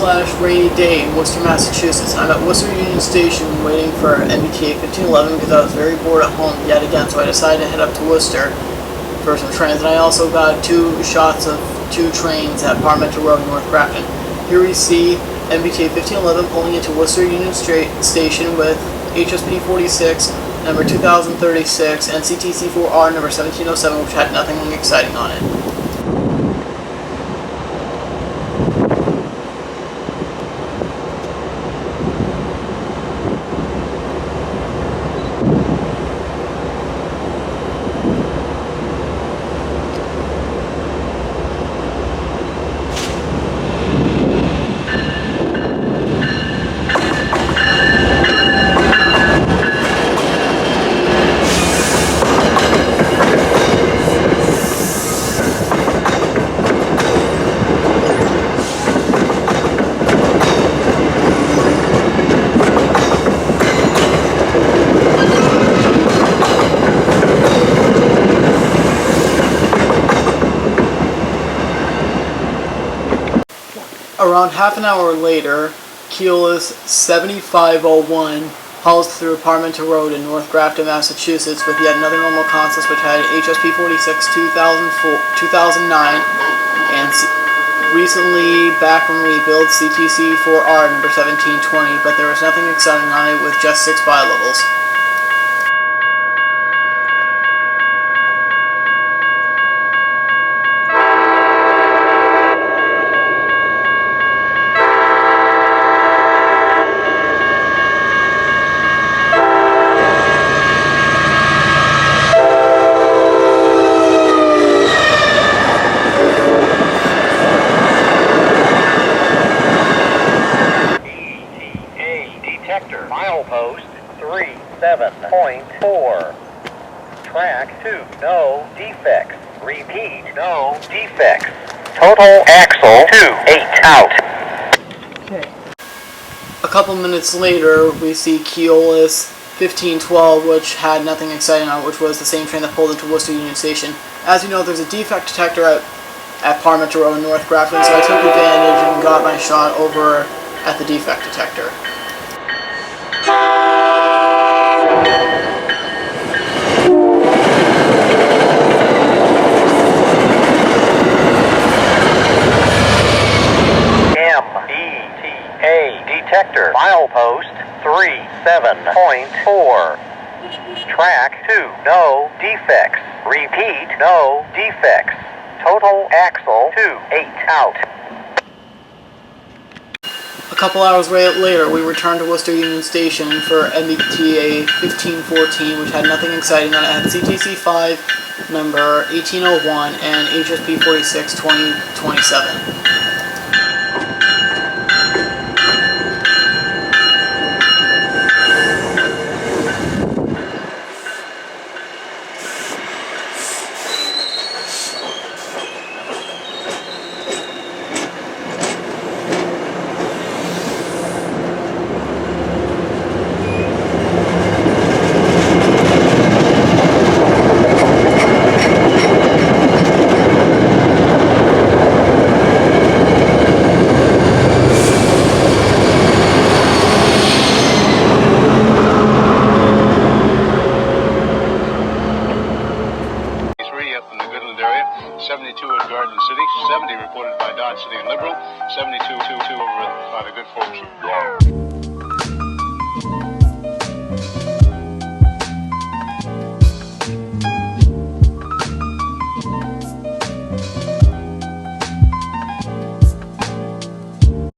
rainy day in Worcester, Massachusetts. I'm at Worcester Union Station waiting for MBTA 1511 because I was very bored at home yet again, so I decided to head up to Worcester for some trains. And I also got two shots of two trains at Parmenter Road in North Grafton. Here we see MBTA 1511 pulling into Worcester Union Station with HSP 46, number 2036, and CTC 4R, number 1707, which had nothing exciting on it. Around half an hour later, Keolis 7501 hauls through Parmenter Road in North Grafton, Massachusetts with yet another normal consist which had HSP 46 2009 and recently back from rebuild CTC 4R number 1720, but there was nothing exciting on it with just 6 bi-levels. Detector, milepost 37.4. Track 2, no defects. Repeat, no defects. Total axle 2, 8 out. Okay. A couple minutes later, we see Keolis 1512, which had nothing exciting on it, which was the same train that pulled into Worcester Union Station. As you know, there's a defect detector at Parmenter Road in North Grafton, so I took advantage and got my shot over at the defect detector. MBTA detector, milepost 37.4. Track 2, no defects. Repeat, no defects. Total axle 2, 8 out. A couple hours later, we returned to Worcester Union Station for MBTA 1514, which had nothing exciting on it. It had CTC 5, number 1801, and HSP 46 2027. Up in the Goodland area, 72 at Garden City, 70 reported by Dodge City and Liberal, 72 over by the good folks.